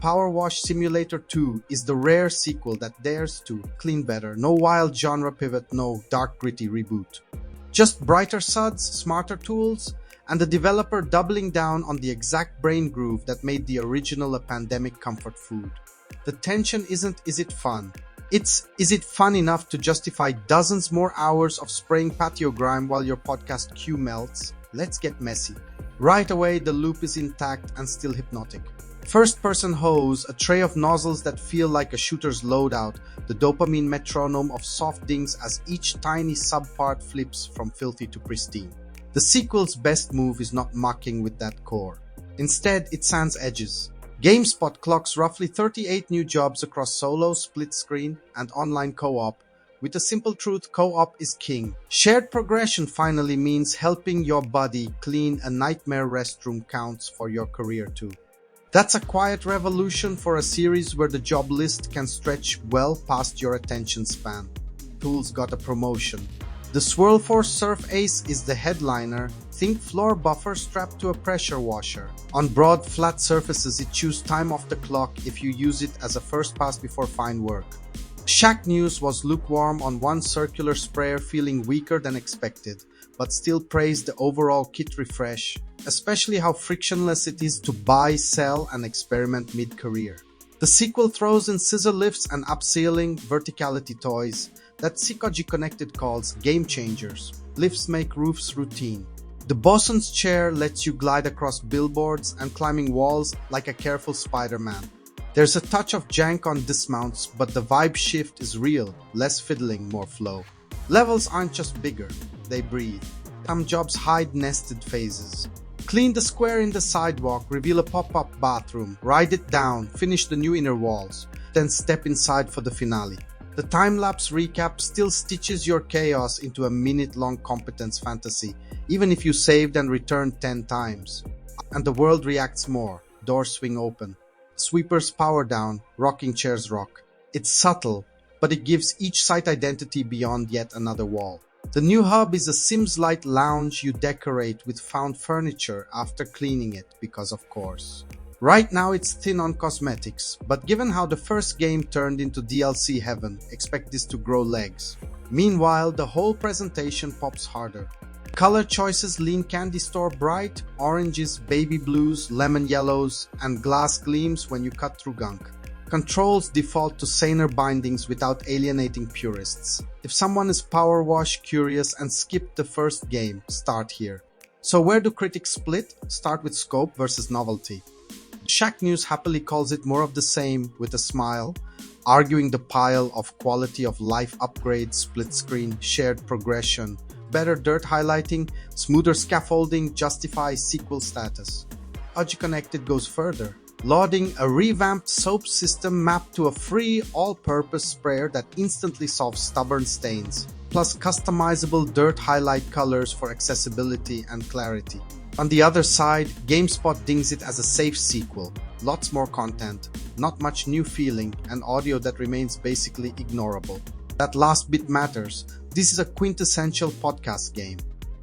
PowerWash Simulator 2 is the rare sequel that dares to clean better. No wild genre pivot, no dark gritty reboot. Just brighter suds, smarter tools, and the developer doubling down on the exact brain groove that made the original a pandemic comfort food. The tension isn't, is it fun? It's, is it fun enough to justify dozens more hours of spraying patio grime while your podcast queue melts? Let's get messy. Right away, the loop is intact and still hypnotic. First-person hose, a tray of nozzles that feel like a shooter's loadout, the dopamine metronome of soft dings as each tiny subpart flips from filthy to pristine. The sequel's best move is not mucking with that core. Instead, it sands edges. GameSpot clocks roughly 38 new jobs across solo, split screen, and online co-op. With the simple truth, co-op is king. Shared progression finally means helping your buddy clean a nightmare restroom counts for your career too. That's a quiet revolution for a series where the job list can stretch well past your attention span. Tools got a promotion. The Swirlforce Surf Ace is the headliner. Think floor buffer strapped to a pressure washer. On broad, flat surfaces, it chews time off the clock if you use it as a first pass before fine work. Shacknews was lukewarm on one circular sprayer, feeling weaker than expected, but still praised the overall kit refresh, especially how frictionless it is to buy, sell, and experiment mid-career. The sequel throws in scissor lifts and abseiling verticality toys that COGconnected calls game changers. Lifts make roofs routine. The bosun's chair lets you glide across billboards and climbing walls like a careful Spider-Man. There's a touch of jank on dismounts, but the vibe shift is real, less fiddling, more flow. Levels aren't just bigger, they breathe. Some jobs hide nested phases. Clean the square in the sidewalk, reveal a pop-up bathroom, ride it down, finish the new inner walls, then step inside for the finale. The time-lapse recap still stitches your chaos into a minute-long competence fantasy, even if you saved and returned 10 times. And the world reacts more. Doors swing open. Sweepers power down, rocking chairs rock. It's subtle, but it gives each site identity beyond yet another wall. The new hub is a Sims-like lounge you decorate with found furniture after cleaning it, because of course. Right now it's thin on cosmetics, but given how the first game turned into DLC heaven, expect this to grow legs. Meanwhile, the whole presentation pops harder. Color choices lean candy store bright, oranges, baby blues, lemon yellows, and glass gleams when you cut through gunk. Controls default to saner bindings without alienating purists. If someone is PowerWash curious and skipped the first game, start here. So where do critics split? Start with scope versus novelty. Shacknews happily calls it more of the same with a smile, arguing the pile of quality of life upgrades, split screen, shared progression, better dirt highlighting, smoother scaffolding justify sequel status. COGconnected goes further, lauding a revamped soap system mapped to a free all-purpose sprayer that instantly solves stubborn stains, plus customizable dirt highlight colors for accessibility and clarity. On the other side, GameSpot dings it as a safe sequel. Lots more content, not much new feeling, and audio that remains basically ignorable. That last bit matters. This is a quintessential podcast game.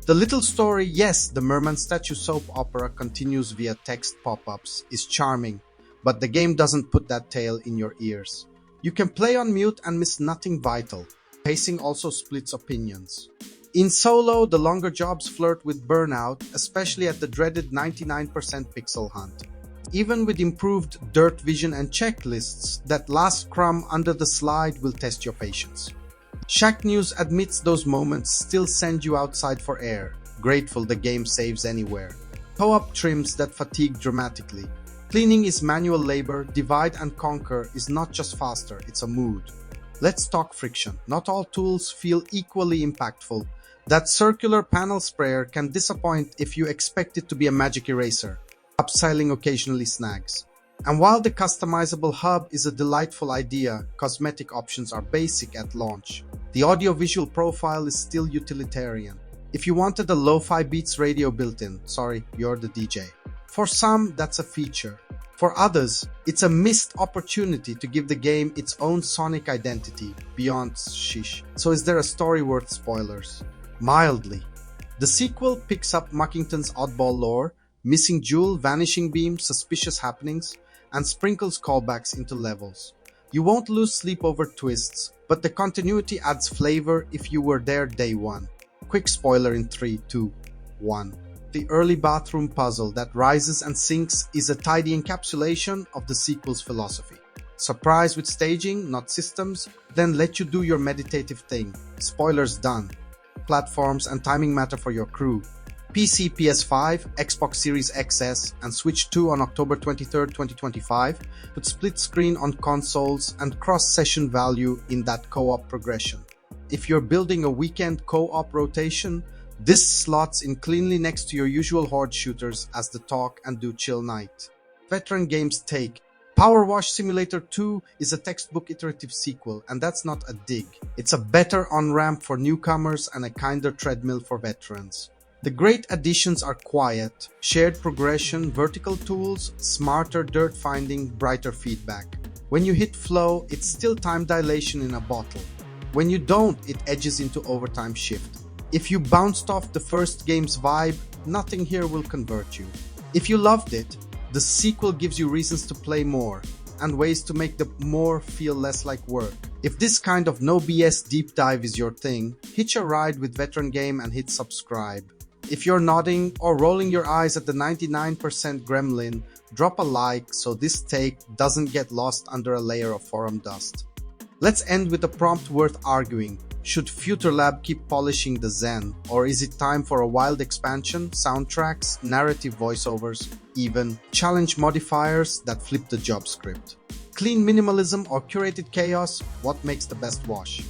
The little story, yes, the Merman statue soap opera continues via text pop-ups, is charming, but the game doesn't put that tale in your ears. You can play on mute and miss nothing vital. Pacing also splits opinions. In solo, the longer jobs flirt with burnout, especially at the dreaded 99% pixel hunt. Even with improved dirt vision and checklists, that last crumb under the slide will test your patience. Shacknews admits those moments still send you outside for air, grateful the game saves anywhere. Co-op trims that fatigue dramatically. Cleaning is manual labor, divide and conquer is not just faster, it's a mood. Let's talk friction. Not all tools feel equally impactful. That circular panel sprayer can disappoint if you expect it to be a magic eraser. Abseiling occasionally snags. And while the customizable hub is a delightful idea, cosmetic options are basic at launch. The audio-visual profile is still utilitarian. If you wanted a lo-fi beats radio built-in, sorry, you're the DJ. For some, that's a feature. For others, it's a missed opportunity to give the game its own sonic identity, beyond shish. So is there a story worth spoilers? Mildly. The sequel picks up Muckington's oddball lore, missing jewel, vanishing beam, suspicious happenings, and sprinkles callbacks into levels. You won't lose sleep over twists, but the continuity adds flavor if you were there day one. Quick spoiler in 3, 2, 1. The early bathroom puzzle that rises and sinks is a tidy encapsulation of the sequel's philosophy. Surprise with staging, not systems, then let you do your meditative thing. Spoilers done. Platforms and timing matter for your crew. PC, PS5, Xbox Series XS, and Switch 2 on October 23, 2025, with split screen on consoles and cross-session value in that co-op progression. If you're building a weekend co-op rotation, this slots in cleanly next to your usual horde shooters as the talk and do chill night. Veteran Games take. PowerWash Simulator 2 is a textbook iterative sequel, and that's not a dig. It's a better on-ramp for newcomers and a kinder treadmill for veterans. The great additions are quiet, shared progression, vertical tools, smarter dirt finding, brighter feedback. When you hit flow, it's still time dilation in a bottle. When you don't, it edges into overtime shift. If you bounced off the first game's vibe, nothing here will convert you. If you loved it, the sequel gives you reasons to play more, and ways to make the more feel less like work. If this kind of no BS deep dive is your thing, hitch a ride with Veteran Game and hit subscribe. If you're nodding or rolling your eyes at the 99% gremlin, drop a like so this take doesn't get lost under a layer of forum dust. Let's end with a prompt worth arguing. Should FutureLab keep polishing the Zen, or is it time for a wild expansion, soundtracks, narrative voiceovers, even challenge modifiers that flip the job script? Clean minimalism or curated chaos? What makes the best wash?